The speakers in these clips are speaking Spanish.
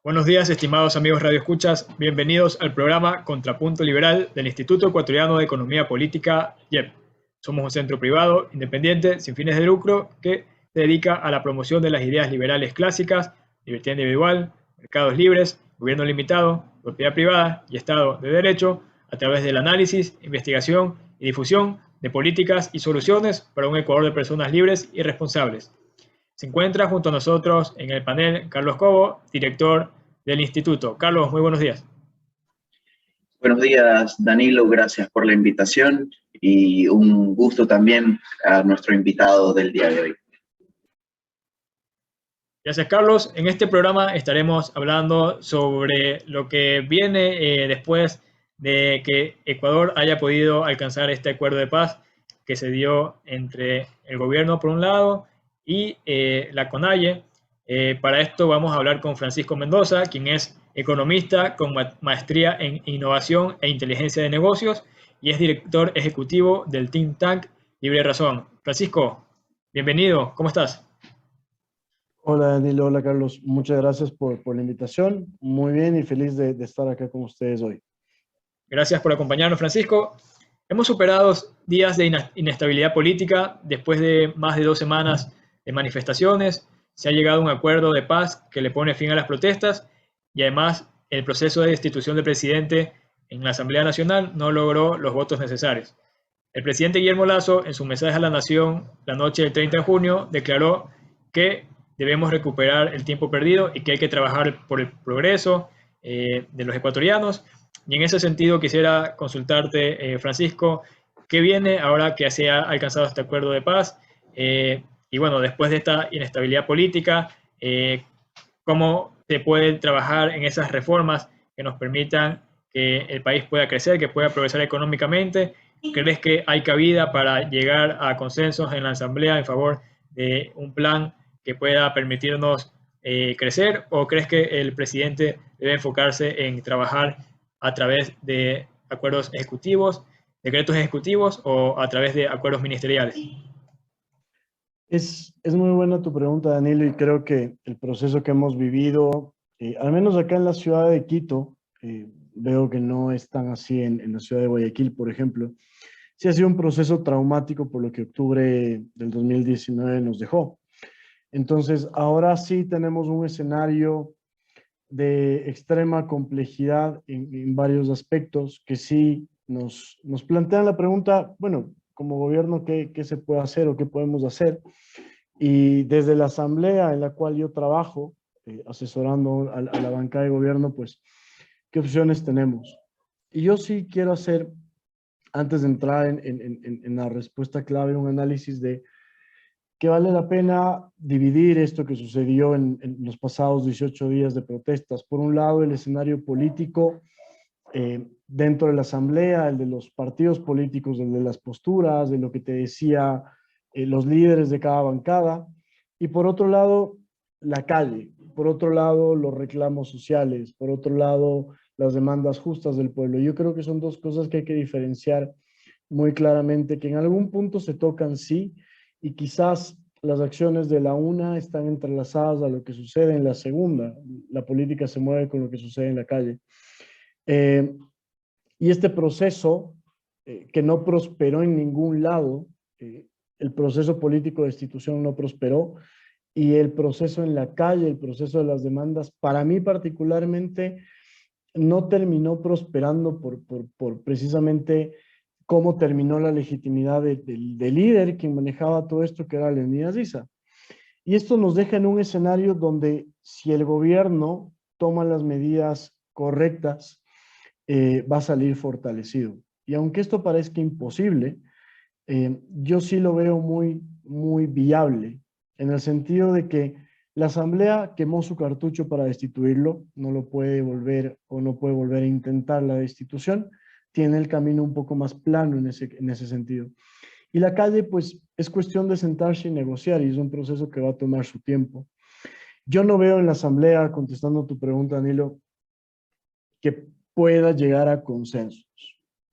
Buenos días, estimados amigos radioescuchas. Bienvenidos al programa Contrapunto Liberal del Instituto Ecuatoriano de Economía Política, IEP. Somos un centro privado, independiente, sin fines de lucro, que se dedica a la promoción de las ideas liberales clásicas, libertad individual, mercados libres, gobierno limitado, propiedad privada y Estado de Derecho, a través del análisis, investigación y difusión de políticas y soluciones para un Ecuador de personas libres y responsables. Se encuentra junto a nosotros en el panel Carlos Cobo, director del instituto. Carlos, muy buenos días. Buenos días, Danilo, gracias por la invitación y un gusto también a nuestro invitado del día de hoy. Gracias, Carlos. En este programa estaremos hablando sobre lo que viene después de que Ecuador haya podido alcanzar este acuerdo de paz que se dio entre el gobierno por un lado y la CONAIE. Para esto vamos a hablar con Francisco Mendoza, quien es economista con maestría en innovación e inteligencia de negocios y es director ejecutivo del think tank Libre Razón. Francisco, bienvenido, ¿cómo estás? Hola Danilo, hola Carlos, muchas gracias por la invitación. Muy bien y feliz de estar acá con ustedes hoy. Gracias por acompañarnos, Francisco. Hemos superado días de inestabilidad política. Después de más de 2 semanas de manifestaciones, se ha llegado a un acuerdo de paz que le pone fin a las protestas y además el proceso de destitución del presidente en la Asamblea Nacional no logró los votos necesarios. El presidente Guillermo Lasso, en su mensaje a la Nación la noche del 30 de junio, declaró que debemos recuperar el tiempo perdido y que hay que trabajar por el progreso de los ecuatorianos. Y en ese sentido quisiera consultarte, Francisco, ¿qué viene ahora que se ha alcanzado este acuerdo de paz? Y bueno, después de esta inestabilidad política, ¿cómo se puede trabajar en esas reformas que nos permitan que el país pueda crecer, que pueda progresar económicamente? ¿Crees que hay cabida para llegar a consensos en la Asamblea en favor de un plan que pueda permitirnos crecer? ¿O crees que el presidente debe enfocarse en trabajar a través de acuerdos ejecutivos, decretos ejecutivos o a través de acuerdos ministeriales? Es muy buena tu pregunta, Danilo, y creo que el proceso que hemos vivido, al menos acá en la ciudad de Quito, veo que no es tan así en la ciudad de Guayaquil, por ejemplo, sí ha sido un proceso traumático por lo que octubre del 2019 nos dejó. Entonces, ahora sí tenemos un escenario de extrema complejidad en varios aspectos que sí nos plantean la pregunta, bueno, como gobierno, ¿qué se puede hacer o qué podemos hacer? Y desde la asamblea en la cual yo trabajo, asesorando a la bancada de gobierno, pues, ¿qué opciones tenemos? Y yo sí quiero hacer, antes de entrar en la respuesta clave, un análisis de que vale la pena dividir esto que sucedió en los pasados 18 días de protestas. Por un lado, el escenario político dentro de la asamblea, el de los partidos políticos, el de las posturas, de lo que te decía los líderes de cada bancada. Y por otro lado, la calle. Por otro lado, los reclamos sociales. Por otro lado, las demandas justas del pueblo. Yo creo que son dos cosas que hay que diferenciar muy claramente, que en algún punto se tocan, sí, y quizás las acciones de la una están entrelazadas a lo que sucede en la segunda. La política se mueve con lo que sucede en la calle. Y este proceso, que no prosperó en ningún lado, el proceso político de destitución no prosperó, y el proceso en la calle, el proceso de las demandas, para mí particularmente, no terminó prosperando por precisamente cómo terminó la legitimidad del líder quien manejaba todo esto, que era Leonidas Issa. Y esto nos deja en un escenario donde si el gobierno toma las medidas correctas, va a salir fortalecido. Y aunque esto parezca imposible, yo sí lo veo muy viable, en el sentido de que la Asamblea quemó su cartucho para destituirlo, no lo puede volver o no puede volver a intentar la destitución, tiene el camino un poco más plano en ese sentido. Y la calle, pues, es cuestión de sentarse y negociar, y es un proceso que va a tomar su tiempo. Yo no veo en la Asamblea, contestando tu pregunta, Danilo, que pueda llegar a consensos.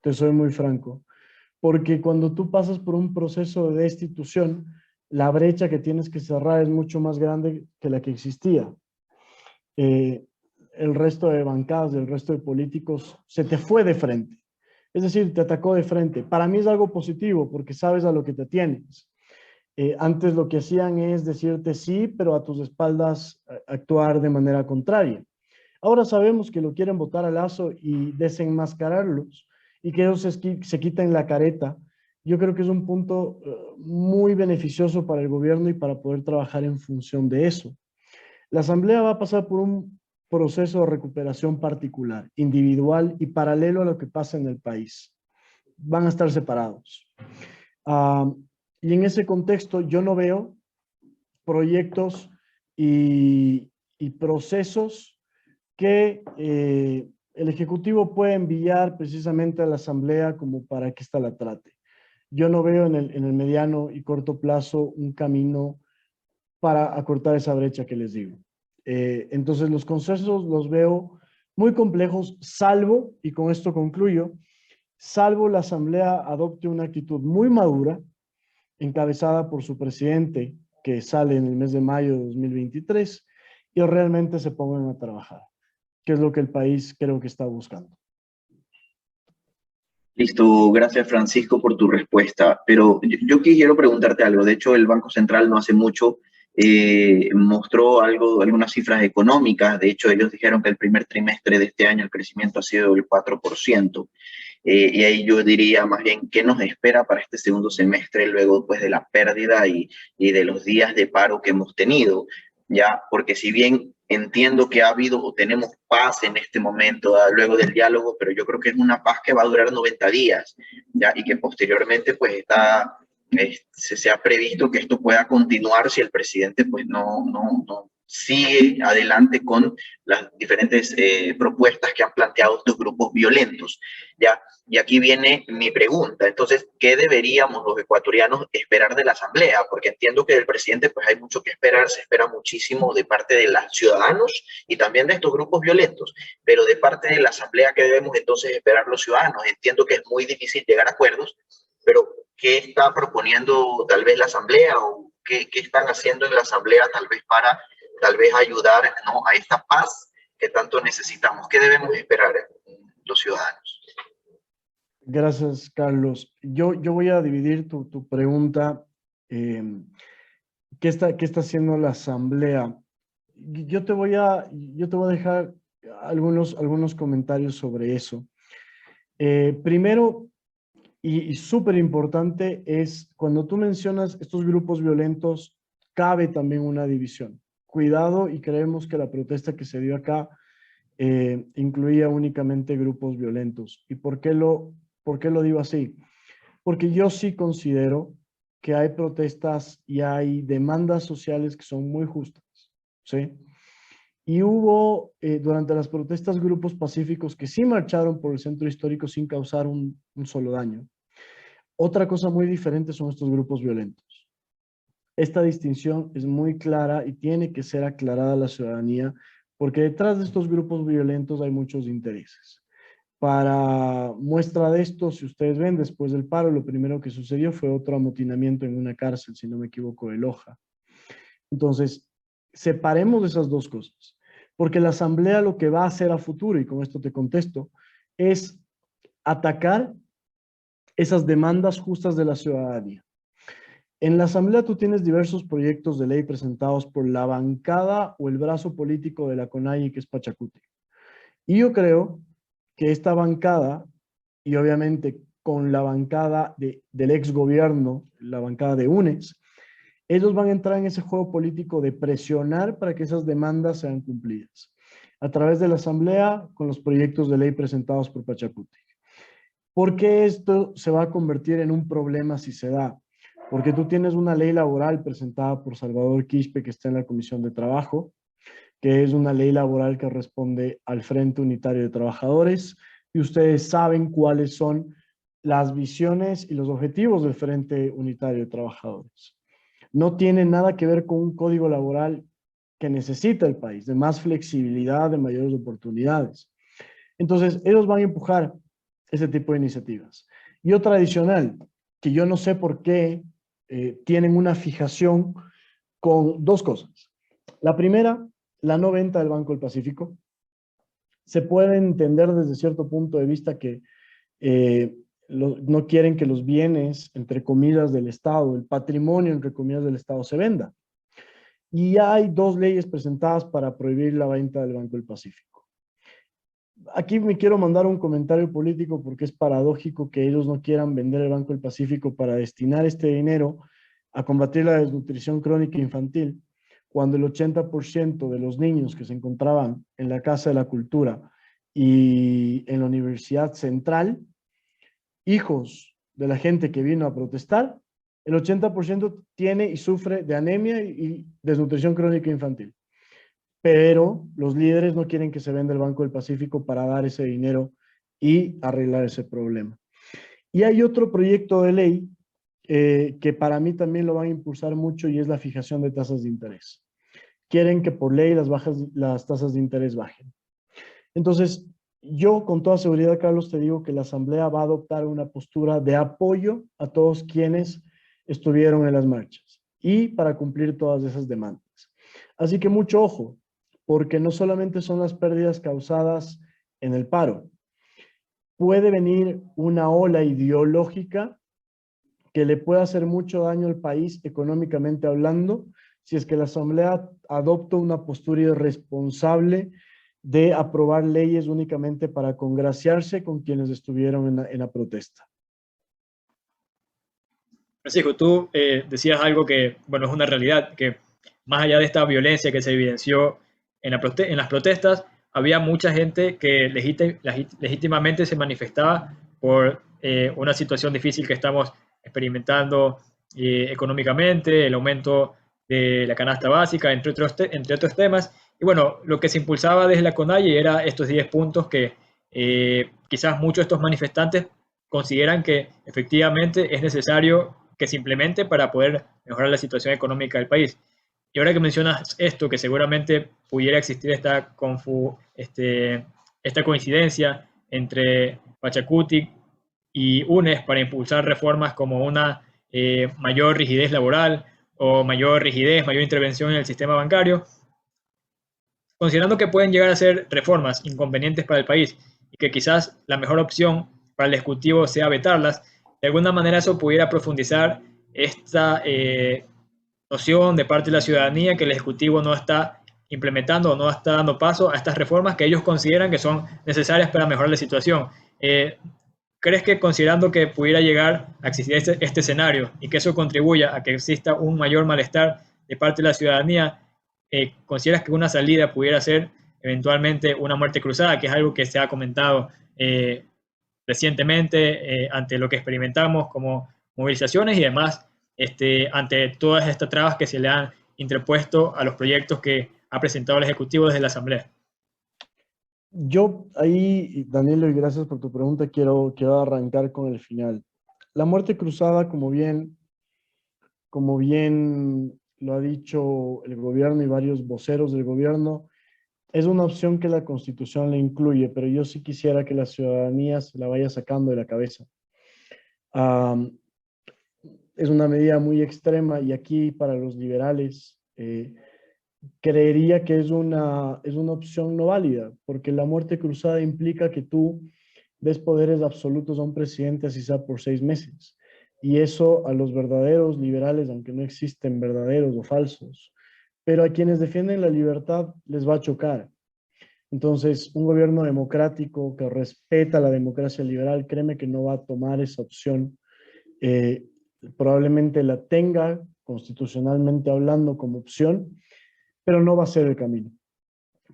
Te soy muy franco. Porque cuando tú pasas por un proceso de destitución, la brecha que tienes que cerrar es mucho más grande que la que existía. el resto de bancadas, el resto de políticos, se te fue de frente. Es decir, te atacó de frente. Para mí es algo positivo porque sabes a lo que te tienes. Antes lo que hacían es decirte sí, pero a tus espaldas actuar de manera contraria. Ahora sabemos que lo quieren botar a Lazo y desenmascararlos y que ellos se quiten la careta. Yo creo que es un punto muy beneficioso para el gobierno y para poder trabajar en función de eso. La Asamblea va a pasar por un proceso de recuperación particular, individual y paralelo a lo que pasa en el país. Van a estar separados. Y en ese contexto yo no veo proyectos y procesos que el Ejecutivo puede enviar precisamente a la Asamblea como para que ésta la trate. Yo no veo en el mediano y corto plazo un camino para acortar esa brecha que les digo. Entonces los consensos los veo muy complejos, salvo, y con esto concluyo, salvo la Asamblea adopte una actitud muy madura, encabezada por su presidente, que sale en el mes de mayo de 2023, y realmente se pongan a trabajar, que es lo que el país creo que está buscando. Listo, gracias Francisco por tu respuesta. Pero yo quiero preguntarte algo. De hecho, el Banco Central no hace mucho mostró algunas cifras económicas. De hecho, ellos dijeron que el primer trimestre de este año el crecimiento ha sido del 4%. Y ahí yo diría más bien, ¿qué nos espera para este segundo semestre luego pues, de la pérdida y de los días de paro que hemos tenido? Ya, porque si bien entiendo que ha habido o tenemos paz en este momento, luego del diálogo, pero yo creo que es una paz que va a durar 90 días, ya, y que posteriormente pues se ha previsto que esto pueda continuar si el presidente pues no sigue adelante con las diferentes propuestas que han planteado estos grupos violentos, ya. Y aquí viene mi pregunta. Entonces, ¿qué deberíamos los ecuatorianos esperar de la Asamblea? Porque entiendo que del presidente pues hay mucho que esperar, se espera muchísimo de parte de los ciudadanos y también de estos grupos violentos, pero de parte de la Asamblea, ¿qué debemos entonces esperar los ciudadanos? Entiendo que es muy difícil llegar a acuerdos, pero ¿qué está proponiendo tal vez la Asamblea o qué están haciendo en la Asamblea tal vez para ayudar, ¿no?, a esta paz que tanto necesitamos? ¿Qué debemos esperar los ciudadanos? Gracias, Carlos. Yo voy a dividir tu pregunta. ¿Qué está haciendo la Asamblea? Yo te voy a dejar algunos comentarios sobre eso. Primero, y súper importante, es cuando tú mencionas estos grupos violentos, cabe también una división. Cuidado, y creemos que la protesta que se dio acá incluía únicamente grupos violentos. ¿Y por qué lo digo así? Porque yo sí considero que hay protestas y hay demandas sociales que son muy justas, ¿sí? Y hubo durante las protestas grupos pacíficos que sí marcharon por el centro histórico sin causar un solo daño. Otra cosa muy diferente son estos grupos violentos. Esta distinción es muy clara y tiene que ser aclarada a la ciudadanía porque detrás de estos grupos violentos hay muchos intereses. Para muestra de esto, si ustedes ven, después del paro, lo primero que sucedió fue otro amotinamiento en una cárcel, si no me equivoco, de Loja. Entonces, separemos esas dos cosas, porque la Asamblea lo que va a hacer a futuro, y con esto te contesto, es atacar esas demandas justas de la ciudadanía. En la Asamblea tú tienes diversos proyectos de ley presentados por la bancada o el brazo político de la CONAIE, que es Pachacuti. Y yo creo que esta bancada, y obviamente con la bancada del ex gobierno, la bancada de UNES, ellos van a entrar en ese juego político de presionar para que esas demandas sean cumplidas a través de la Asamblea con los proyectos de ley presentados por Pachacuti. ¿Por qué esto se va a convertir en un problema si se da? Porque tú tienes una ley laboral presentada por Salvador Quispe que está en la Comisión de Trabajo, que es una ley laboral que responde al Frente Unitario de Trabajadores, y ustedes saben cuáles son las visiones y los objetivos del Frente Unitario de Trabajadores. No tiene nada que ver con un código laboral que necesita el país, de más flexibilidad, de mayores oportunidades. Entonces, ellos van a empujar ese tipo de iniciativas. Y otra adicional, que yo no sé por qué tienen una fijación con dos cosas. La primera, la no venta del Banco del Pacífico. Se puede entender desde cierto punto de vista que no quieren que los bienes, entre comillas, del Estado, el patrimonio, entre comillas, del Estado se venda. Y hay dos leyes presentadas para prohibir la venta del Banco del Pacífico. Aquí me quiero mandar un comentario político porque es paradójico que ellos no quieran vender el Banco del Pacífico para destinar este dinero a combatir la desnutrición crónica infantil, cuando el 80% de los niños que se encontraban en la Casa de la Cultura y en la Universidad Central, hijos de la gente que vino a protestar, el 80% tiene y sufre de anemia y desnutrición crónica infantil. Pero los líderes no quieren que se venda el Banco del Pacífico para dar ese dinero y arreglar ese problema. Y hay otro proyecto de ley que para mí también lo van a impulsar mucho y es la fijación de tasas de interés. Quieren que por ley las tasas de interés bajen. Entonces, yo con toda seguridad, Carlos, te digo que la Asamblea va a adoptar una postura de apoyo a todos quienes estuvieron en las marchas y para cumplir todas esas demandas. Así que mucho ojo, porque no solamente son las pérdidas causadas en el paro, puede venir una ola ideológica que le puede hacer mucho daño al país económicamente hablando, si es que la Asamblea adopta una postura irresponsable de aprobar leyes únicamente para congraciarse con quienes estuvieron en la protesta. Francisco, tú decías algo que, bueno, es una realidad, que más allá de esta violencia que se evidenció en las protestas, había mucha gente que legítimamente se manifestaba por una situación difícil que estamos experimentando económicamente, el aumento de la canasta básica, entre otros temas. Y bueno, lo que se impulsaba desde la CONAIE era estos 10 puntos que quizás muchos de estos manifestantes consideran que efectivamente es necesario que se implemente para poder mejorar la situación económica del país. Y ahora que mencionas esto, que seguramente pudiera existir esta coincidencia entre Pachacutic y UNES para impulsar reformas como una mayor rigidez laboral o mayor rigidez, mayor intervención en el sistema bancario, considerando que pueden llegar a ser reformas inconvenientes para el país y que quizás la mejor opción para el Ejecutivo sea vetarlas, de alguna manera eso pudiera profundizar esta noción de parte de la ciudadanía que el Ejecutivo no está implementando o no está dando paso a estas reformas que ellos consideran que son necesarias para mejorar la situación. ¿Crees que considerando que pudiera llegar a existir este escenario y que eso contribuya a que exista un mayor malestar de parte de la ciudadanía, consideras que una salida pudiera ser eventualmente una muerte cruzada, que es algo que se ha comentado recientemente ante lo que experimentamos como movilizaciones y además ante todas estas trabas que se le han interpuesto a los proyectos que ha presentado el Ejecutivo desde la Asamblea? Yo ahí, Danilo, y gracias por tu pregunta, quiero arrancar con el final. La muerte cruzada, como bien lo ha dicho el gobierno y varios voceros del gobierno, es una opción que la Constitución le incluye, pero yo sí quisiera que la ciudadanía se la vaya sacando de la cabeza. Es una medida muy extrema y aquí para los liberales creería que es una opción no válida, porque la muerte cruzada implica que tú des poderes absolutos a un presidente, así sea por 6 meses. Y eso a los verdaderos liberales, aunque no existen verdaderos o falsos, pero a quienes defienden la libertad les va a chocar. Entonces, un gobierno democrático que respeta la democracia liberal, créeme que no va a tomar esa opción. Probablemente la tenga constitucionalmente hablando como opción, pero no va a ser el camino,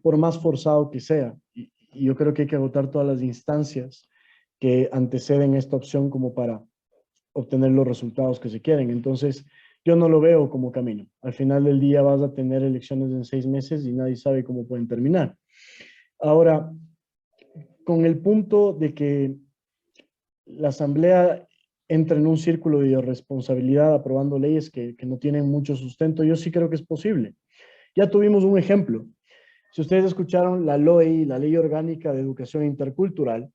por más forzado que sea. Y yo creo que hay que agotar todas las instancias que anteceden esta opción como para obtener los resultados que se quieren. Entonces, yo no lo veo como camino. Al final del día vas a tener elecciones en 6 meses y nadie sabe cómo pueden terminar. Ahora, con el punto de que la Asamblea entra en un círculo de irresponsabilidad aprobando leyes que no tienen mucho sustento, yo sí creo que es posible. Ya tuvimos un ejemplo. Si ustedes escucharon la LOE, la Ley Orgánica de Educación Intercultural,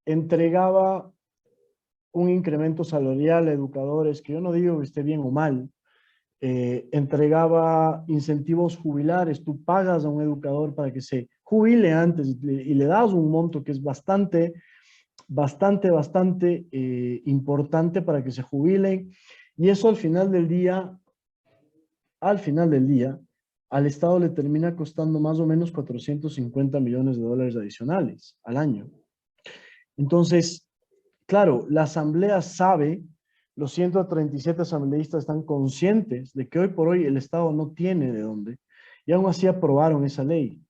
entregaba un incremento salarial a educadores, que yo no digo que esté bien o mal, entregaba incentivos jubilares. Tú pagas a un educador para que se jubile antes y le das un monto que es bastante importante para que se jubilen. Y eso al final del día, al Estado le termina costando más o menos 450 millones de dólares adicionales al año. Entonces, claro, la Asamblea sabe, los 137 asambleístas están conscientes de que hoy por hoy el Estado no tiene de dónde, y aún así aprobaron esa ley,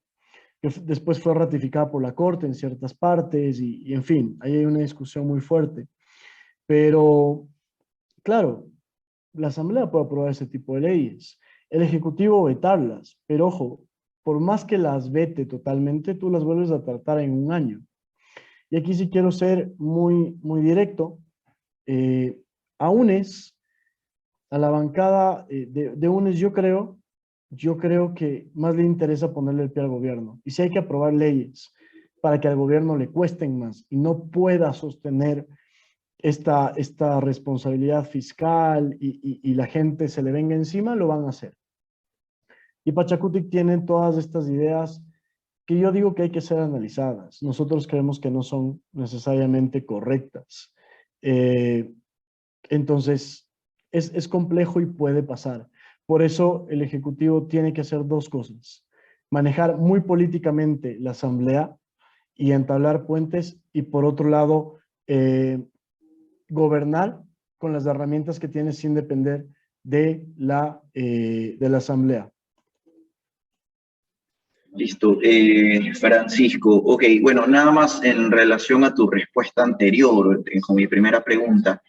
que después fue ratificada por la Corte en ciertas partes, y en fin, ahí hay una discusión muy fuerte. Pero, claro, la Asamblea puede aprobar ese tipo de leyes, el Ejecutivo vetarlas, pero ojo, por más que las vete totalmente, tú las vuelves a tratar en un año. Y aquí sí quiero ser muy directo. A UNES, a la bancada de UNES, yo creo que más le interesa ponerle el pie al gobierno. Y si hay que aprobar leyes para que al gobierno le cuesten más y no pueda sostener esta responsabilidad fiscal y la gente se le venga encima, lo van a hacer. Y Pachakutik tiene todas estas ideas que yo digo que hay que ser analizadas. Nosotros creemos que no son necesariamente correctas. Entonces, es complejo y puede pasar. Por eso el Ejecutivo tiene que hacer dos cosas: manejar muy políticamente la Asamblea y entablar puentes, y por otro lado, gobernar con las herramientas que tiene sin depender de la Asamblea. Listo. Francisco, ok, bueno, nada más en relación a tu respuesta anterior, con mi primera pregunta,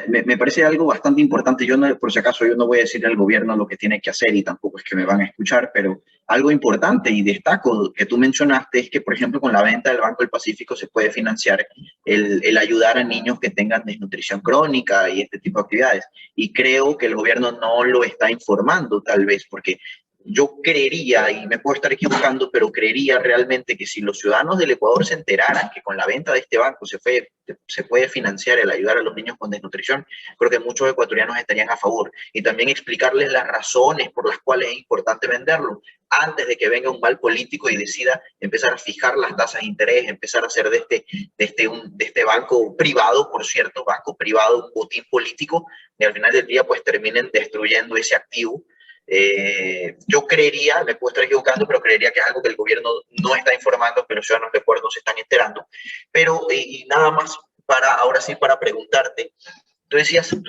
me parece algo bastante importante. Yo no, por si acaso, yo no voy a decirle al gobierno lo que tiene que hacer y tampoco es que me van a escuchar, pero algo importante y destaco que tú mencionaste es que, por ejemplo, con la venta del Banco del Pacífico se puede financiar el ayudar a niños que tengan desnutrición crónica y este tipo de actividades. Y creo que el gobierno no lo está informando, tal vez, porque yo creería, y me puedo estar equivocando, pero creería realmente que si los ciudadanos del Ecuador se enteraran que con la venta de este banco se puede financiar el ayudar a los niños con desnutrición, creo que muchos ecuatorianos estarían a favor. Y también explicarles las razones por las cuales es importante venderlo, antes de que venga un mal político y decida empezar a fijar las tasas de interés, empezar a hacer de este banco privado, por cierto, banco privado, un botín político, y al final del día pues terminen destruyendo ese activo. Yo creería, me puedo estar equivocando, pero creería que es algo que el gobierno no está informando, que los ciudadanos de Ecuador no se están enterando. Pero, y nada más, ahora sí, para preguntarte, tú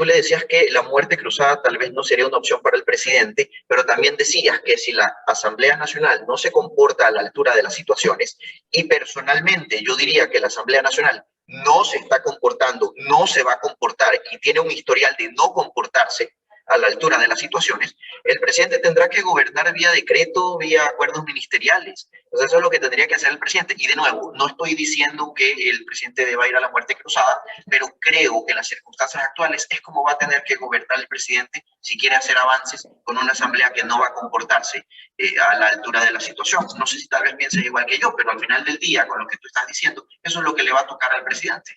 le decías que la muerte cruzada tal vez no sería una opción para el presidente, pero también decías que si la Asamblea Nacional no se comporta a la altura de las situaciones, y personalmente yo diría que la Asamblea Nacional no se está comportando, no se va a comportar y tiene un historial de no comportarse a la altura de las situaciones, el presidente tendrá que gobernar vía decreto, vía acuerdos ministeriales. Entonces eso es lo que tendría que hacer el presidente. Y de nuevo, no estoy diciendo que el presidente deba ir a la muerte cruzada, pero creo que en las circunstancias actuales es como va a tener que gobernar el presidente si quiere hacer avances con una asamblea que no va a comportarse a la altura de la situación. No sé si tal vez pienses igual que yo, pero al final del día, con lo que tú estás diciendo, eso es lo que le va a tocar al presidente.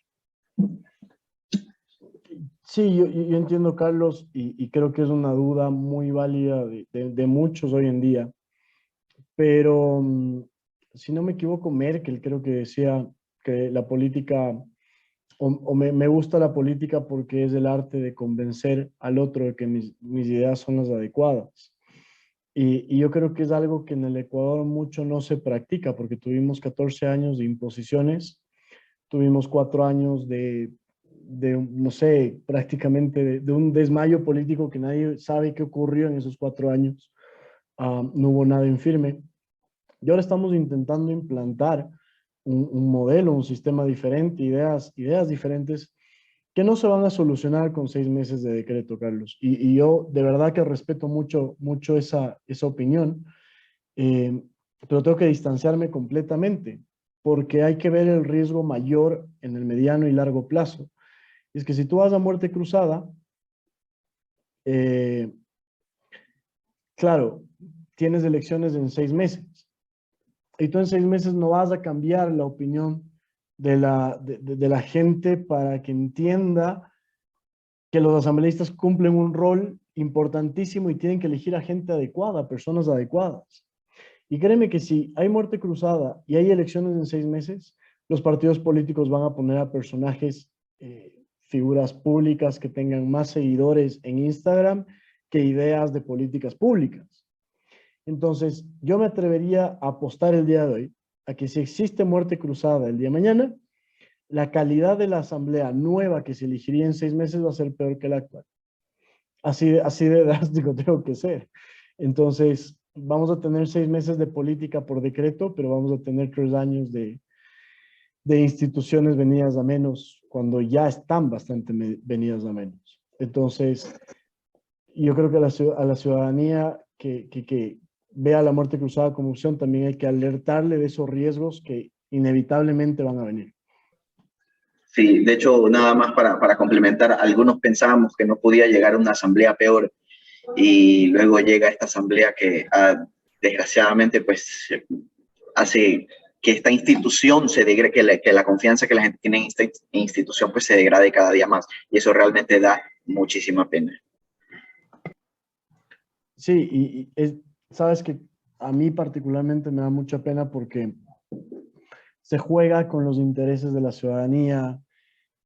Sí, yo entiendo, Carlos, y creo que es una duda muy válida de muchos hoy en día, pero si no me equivoco, Merkel creo que decía que la política, me gusta la política porque es el arte de convencer al otro de que mis ideas son las adecuadas. Y yo creo que es algo que en el Ecuador mucho no se practica, porque tuvimos 14 años de imposiciones, tuvimos 4 años de no sé, prácticamente de un desmayo político que nadie sabe qué ocurrió en esos 4 años. No hubo nada en firme. Y ahora estamos intentando implantar un modelo, un sistema diferente, ideas diferentes que no se van a solucionar con 6 meses de decreto, Carlos. Y yo de verdad que respeto mucho esa opinión, pero tengo que distanciarme completamente, porque hay que ver el riesgo mayor en el mediano y largo plazo. Es que si tú vas a muerte cruzada, claro, tienes elecciones en 6 meses. Y tú en 6 meses no vas a cambiar la opinión de la gente para que entienda que los asambleístas cumplen un rol importantísimo y tienen que elegir a gente adecuada, personas adecuadas. Y créeme que si hay muerte cruzada y hay elecciones en 6 meses, los partidos políticos van a poner a personajes, figuras públicas que tengan más seguidores en Instagram que ideas de políticas públicas. Entonces, yo me atrevería a apostar el día de hoy a que si existe muerte cruzada el día de mañana, la calidad de la asamblea nueva que se elegiría en 6 meses va a ser peor que la actual. Así de drástico tengo que ser. Entonces, vamos a tener 6 meses de política por decreto, pero vamos a tener 3 años de instituciones venidas a menos cuando ya están bastante venidas a menos. Entonces, yo creo que a la ciudadanía que vea la muerte cruzada como opción, también hay que alertarle de esos riesgos que inevitablemente van a venir. Sí, de hecho, nada más para complementar, algunos pensábamos que no podía llegar a una asamblea peor y luego llega esta asamblea que desgraciadamente pues hace que esta institución se degrade, que la confianza que la gente tiene en esta institución pues se degrade cada día más, y eso realmente da muchísima pena. Sí, sabes que a mí particularmente me da mucha pena porque se juega con los intereses de la ciudadanía.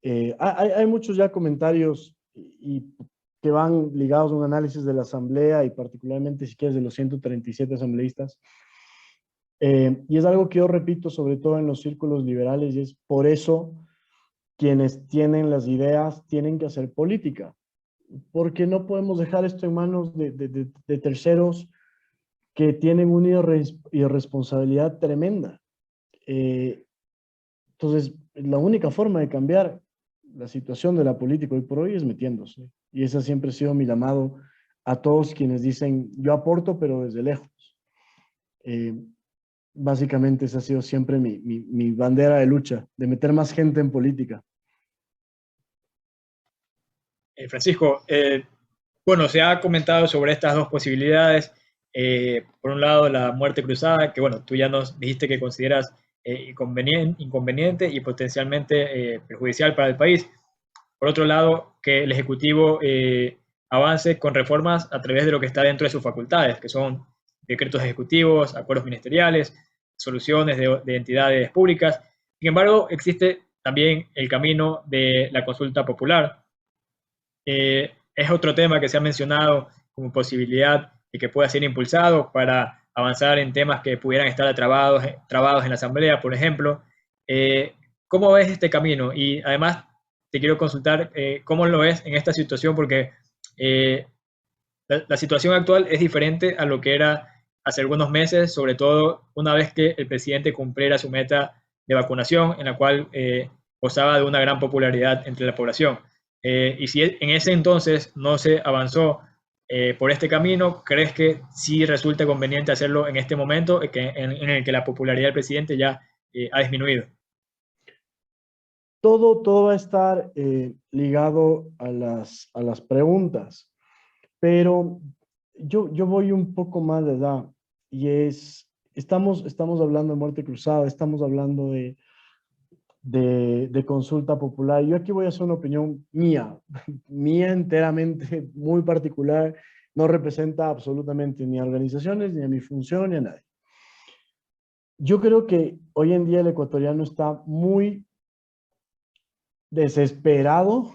Hay muchos ya comentarios que van ligados a un análisis de la asamblea y particularmente si quieres de los 137 asambleístas. Y es algo que yo repito sobre todo en los círculos liberales, y es por eso quienes tienen las ideas tienen que hacer política, porque no podemos dejar esto en manos de terceros que tienen una irresponsabilidad tremenda. Entonces, la única forma de cambiar la situación de la política hoy por hoy es metiéndose. Y ese siempre ha sido mi llamado a todos quienes dicen, yo aporto, pero desde lejos. Básicamente esa ha sido siempre mi bandera de lucha, de meter más gente en política. Francisco, bueno, se ha comentado sobre estas dos posibilidades. Por un lado, la muerte cruzada, que bueno, tú ya nos dijiste que consideras inconveniente y potencialmente perjudicial para el país. Por otro lado, que el Ejecutivo avance con reformas a través de lo que está dentro de sus facultades, que son decretos ejecutivos, acuerdos ministeriales, soluciones de entidades públicas. Sin embargo, existe también el camino de la consulta popular. Es otro tema que se ha mencionado como posibilidad y que pueda ser impulsado para avanzar en temas que pudieran estar trabados en la Asamblea, por ejemplo. ¿Cómo ves este camino? Y además te quiero consultar cómo lo ves en esta situación, porque la situación actual es diferente a lo que era hace algunos meses, sobre todo una vez que el presidente cumpliera su meta de vacunación, en la cual gozaba de una gran popularidad entre la población. Y si en ese entonces no se avanzó por este camino, ¿crees que sí resulta conveniente hacerlo en este momento en el que la popularidad del presidente ya ha disminuido? Todo va a estar ligado a las preguntas, pero yo voy un poco más de edad y estamos hablando de muerte cruzada, estamos hablando de consulta popular. Yo aquí voy a hacer una opinión mía enteramente, muy particular, no representa absolutamente ni a organizaciones, ni a mi función, ni a nadie. Yo creo que hoy en día el ecuatoriano está muy desesperado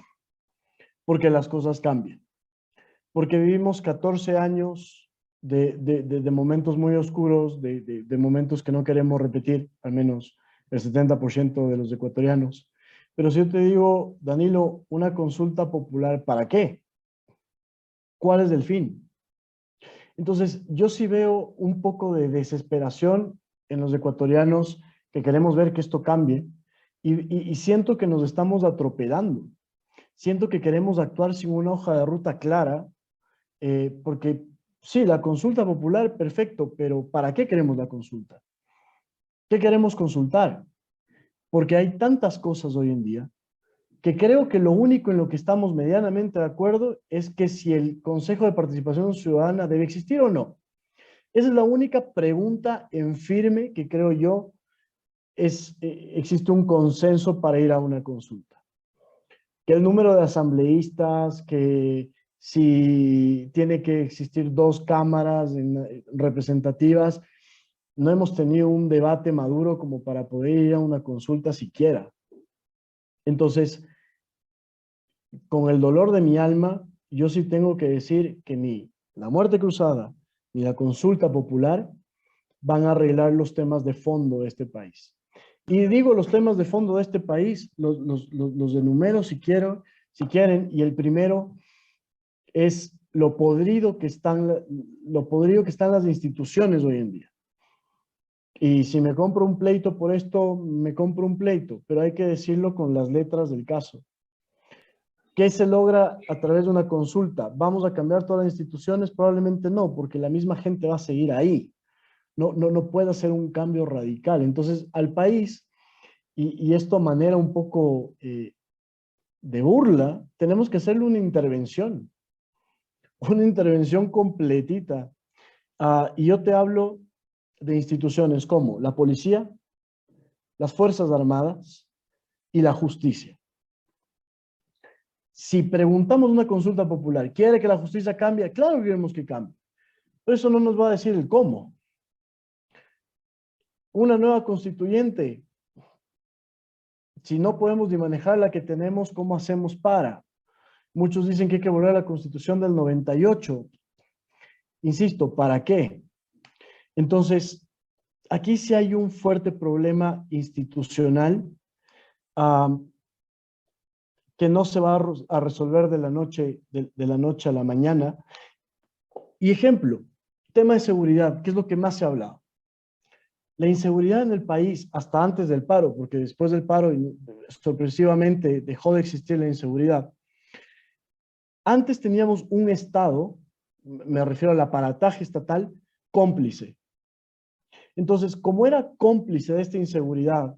porque las cosas cambian, porque vivimos 14 años de momentos muy oscuros, de momentos que no queremos repetir, al menos el 70% de los ecuatorianos. Pero si yo te digo, Danilo, una consulta popular, ¿para qué? ¿Cuál es el fin? Entonces, yo sí veo un poco de desesperación en los ecuatorianos que queremos ver que esto cambie y siento que nos estamos atropellando. Siento que queremos actuar sin una hoja de ruta clara, porque sí, la consulta popular, perfecto, pero ¿para qué queremos la consulta? ¿Qué queremos consultar? Porque hay tantas cosas hoy en día que creo que lo único en lo que estamos medianamente de acuerdo es que si el Consejo de Participación Ciudadana debe existir o no. Esa es la única pregunta en firme que creo yo existe un consenso para ir a una consulta. Que el número de asambleístas, que si tiene que existir 2 cámaras representativas. No hemos tenido un debate maduro como para poder ir a una consulta siquiera. Entonces, con el dolor de mi alma, yo sí tengo que decir que ni la muerte cruzada ni la consulta popular van a arreglar los temas de fondo de este país. Y digo los temas de fondo de este país, los enumero si quieren, y el primero es lo podrido que están las instituciones hoy en día. Y si me compro un pleito por esto, me compro un pleito, pero hay que decirlo con las letras del caso. ¿Qué se logra a través de una consulta? ¿Vamos a cambiar todas las instituciones? Probablemente no, porque la misma gente va a seguir ahí. No puede hacer un cambio radical. Entonces, al país, y esto a manera un poco de burla, tenemos que hacerle una intervención completita. Y yo te hablo de instituciones como la policía, las Fuerzas Armadas y la justicia. Si preguntamos una consulta popular, ¿quiere que la justicia cambie? Claro que queremos que cambie, pero eso no nos va a decir el cómo. Una nueva constituyente, si no podemos ni manejar la que tenemos, ¿cómo hacemos para? Muchos dicen que hay que volver a la Constitución del 98. Insisto, ¿para qué? Entonces, aquí sí hay un fuerte problema institucional que no se va a resolver de la noche a la mañana. Y ejemplo, tema de seguridad, ¿qué es lo que más se ha hablado? La inseguridad en el país, hasta antes del paro, porque después del paro sorpresivamente dejó de existir la inseguridad. Antes teníamos un Estado, me refiero al aparataje estatal, cómplice. Entonces, como era cómplice de esta inseguridad,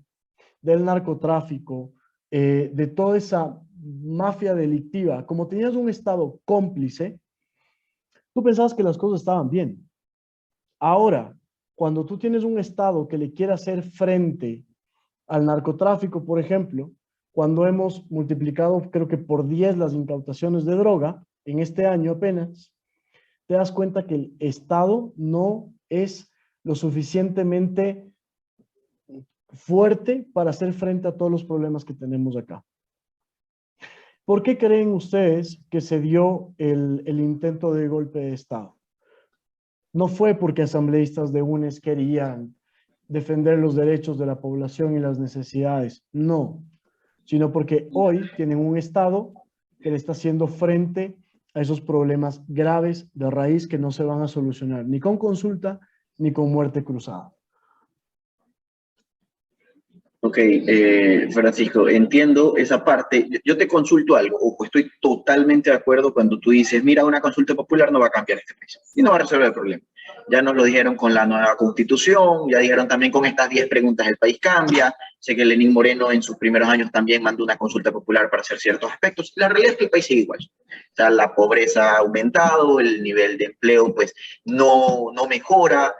del narcotráfico, de toda esa mafia delictiva, como tenías un Estado cómplice, tú pensabas que las cosas estaban bien. Ahora, cuando tú tienes un Estado que le quiere hacer frente al narcotráfico, por ejemplo, cuando hemos multiplicado, creo que por 10 las incautaciones de droga, en este año apenas, te das cuenta que el Estado no es lo suficientemente fuerte para hacer frente a todos los problemas que tenemos acá. ¿Por qué creen ustedes que se dio el intento de golpe de Estado? No fue porque asambleístas de UNES querían defender los derechos de la población y las necesidades, no, sino porque hoy tienen un Estado que le está haciendo frente a esos problemas graves de raíz que no se van a solucionar ni con consulta ni con muerte cruzada. Ok, Francisco, entiendo esa parte. Yo te consulto algo. Ojo, estoy totalmente de acuerdo cuando tú dices, mira, una consulta popular no va a cambiar este país y no va a resolver el problema. Ya nos lo dijeron con la nueva constitución, ya dijeron también con estas 10 preguntas el país cambia. Sé que Lenín Moreno en sus primeros años también mandó una consulta popular para hacer ciertos aspectos. La realidad es que el país sigue igual. O sea, la pobreza ha aumentado, el nivel de empleo pues no mejora.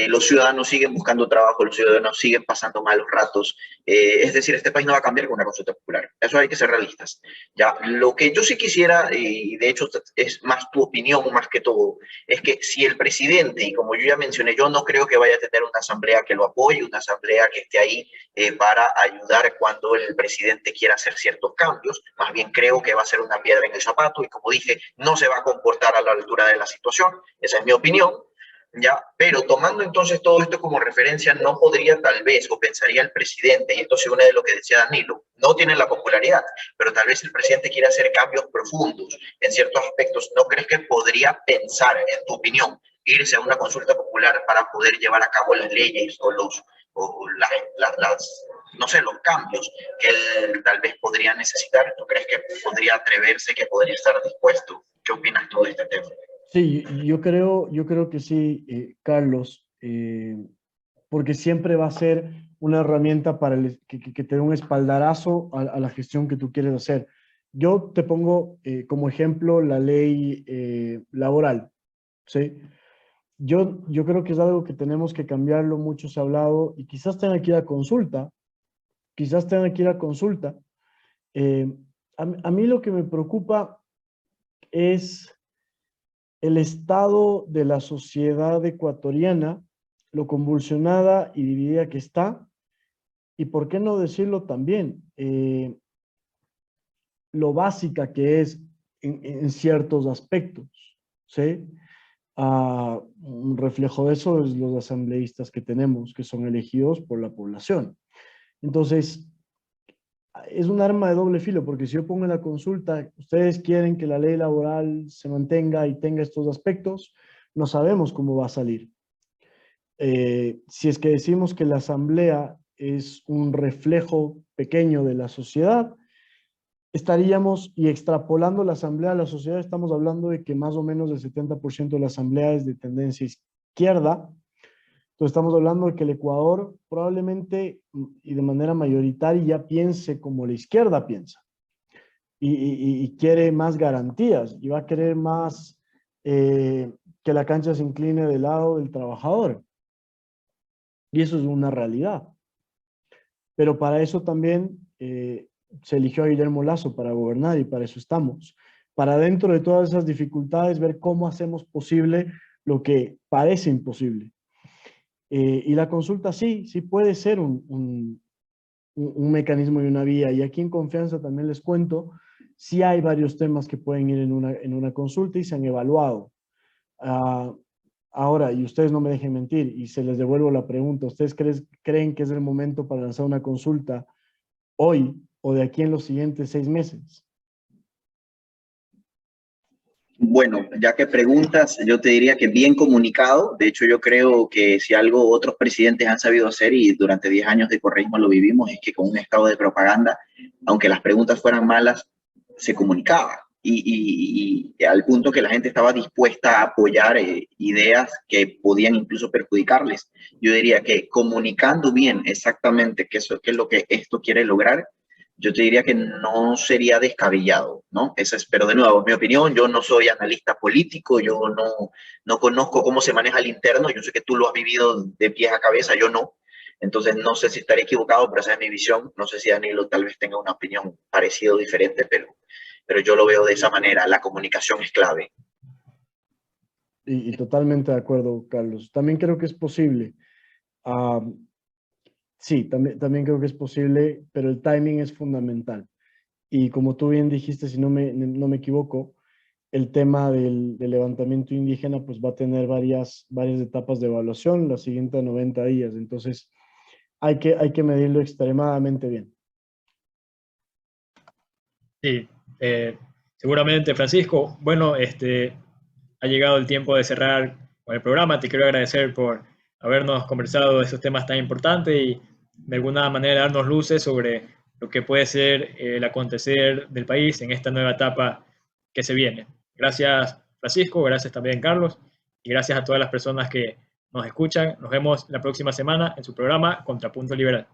Los ciudadanos siguen buscando trabajo, los ciudadanos siguen pasando malos ratos. Es decir, este país no va a cambiar con una consulta popular. Eso hay que ser realistas. Ya, lo que yo sí quisiera, y de hecho es más tu opinión más que todo, es que si el presidente, y como yo ya mencioné, yo no creo que vaya a tener una asamblea que lo apoye, una asamblea que esté ahí para ayudar cuando el presidente quiera hacer ciertos cambios. Más bien creo que va a ser una piedra en el zapato y, como dije, no se va a comportar a la altura de la situación. Esa es mi opinión. ¿Ya? Pero tomando entonces todo esto como referencia, no podría tal vez, o pensaría el presidente, y esto se une de lo que decía Danilo, no tiene la popularidad, pero tal vez el presidente quiere hacer cambios profundos en ciertos aspectos. ¿No crees que podría pensar, en tu opinión, irse a una consulta popular para poder llevar a cabo las leyes o no sé, los cambios que él tal vez podría necesitar? ¿Tú crees que podría atreverse, que podría estar dispuesto? ¿Qué opinas tú de este tema? Sí, yo creo que sí, Carlos, porque siempre va a ser una herramienta para que te dé un espaldarazo a la gestión que tú quieres hacer. Yo te pongo como ejemplo la ley laboral, ¿sí? Yo creo que es algo que tenemos que cambiarlo, mucho se ha hablado, y quizás tengan que ir a consulta, quizás tengan que ir a consulta. A mí lo que me preocupa es el estado de la sociedad ecuatoriana, lo convulsionada y dividida que está, y por qué no decirlo también, lo básica que es en ciertos aspectos, ¿sí? Un reflejo de eso es los asambleístas que tenemos, que son elegidos por la población. Entonces, es un arma de doble filo, porque si yo pongo en la consulta, ustedes quieren que la ley laboral se mantenga y tenga estos aspectos, no sabemos cómo va a salir. Si es que decimos que la asamblea es un reflejo pequeño de la sociedad, estaríamos, y extrapolando la asamblea a la sociedad, estamos hablando de que más o menos el 70% de la asamblea es de tendencia izquierda. Entonces estamos hablando de que el Ecuador probablemente y de manera mayoritaria ya piense como la izquierda piensa y quiere más garantías y va a querer más que la cancha se incline del lado del trabajador. Y eso es una realidad. Pero para eso también se eligió a Guillermo Lasso para gobernar y para eso estamos. Para dentro de todas esas dificultades ver cómo hacemos posible lo que parece imposible. Y la consulta sí puede ser un mecanismo y una vía. Y aquí en Confianza también les cuento, sí hay varios temas que pueden ir en una consulta y se han evaluado. Ahora, y ustedes no me dejen mentir, y se les devuelvo la pregunta, ¿ustedes creen que es el momento para lanzar una consulta hoy o de aquí en los siguientes 6 meses? Bueno, ya que preguntas, yo te diría que bien comunicado. De hecho, yo creo que si algo otros presidentes han sabido hacer, y durante 10 años de correísmo lo vivimos, es que con un estado de propaganda, aunque las preguntas fueran malas, se comunicaba. Y al punto que la gente estaba dispuesta a apoyar ideas que podían incluso perjudicarles. Yo diría que comunicando bien exactamente qué es lo que esto quiere lograr, yo te diría que no sería descabellado, ¿no? Pero de nuevo, es mi opinión, yo no soy analista político, yo no conozco cómo se maneja el interno, yo sé que tú lo has vivido de pies a cabeza, yo no. Entonces no sé si estaré equivocado, pero esa es mi visión. No sé si Danilo tal vez tenga una opinión parecida o diferente, pero yo lo veo de esa manera, la comunicación es clave. Y totalmente de acuerdo, Carlos. También creo que es posible. Sí, también creo que es posible, pero el timing es fundamental. Y como tú bien dijiste, si no me equivoco, el tema del levantamiento indígena pues va a tener varias etapas de evaluación, la siguiente a 90 días. Entonces, hay que medirlo extremadamente bien. Sí, seguramente, Francisco. Bueno, ha llegado el tiempo de cerrar con el programa. Te quiero agradecer por habernos conversado de esos temas tan importantes y de alguna manera darnos luces sobre lo que puede ser el acontecer del país en esta nueva etapa que se viene. Gracias, Francisco. Gracias también, Carlos. Y gracias a todas las personas que nos escuchan. Nos vemos la próxima semana en su programa Contrapunto Liberal.